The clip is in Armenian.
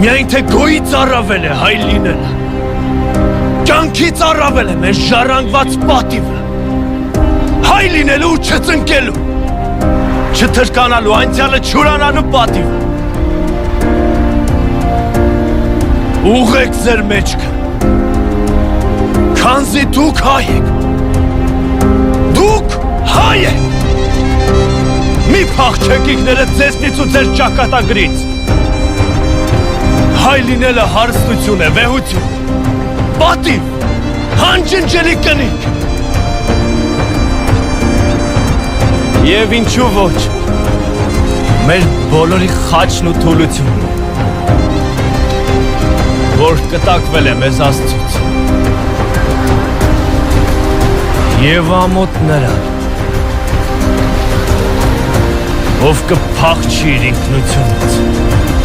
Միայն թե գոյից առավել է հայ լինելը, կյանքից առավել է մեր ժառանգված պատիվը, հայ լինելու ու չծնկելու, չթրկանալու, անցյալը չուրանալու պատիվը։ Ուղեք ձեր մեջքը, քանզի դուք հայ եք, դուք հայ եք, մի փախչեք ինքներդ ձեզնից ու ձեր ճակատագրից։ Հայ լինելը հարստություն է, վեհություն, պատիվ, հանջնջելի կնիկ։ Եվ ինչու ոչ, մեր բոլորի խաչն ու թուլությունն, որ կտակվել է մեզ Աստծուց։ Եվ ամոթ նրան, ով կփախչի իր ինքնությունից։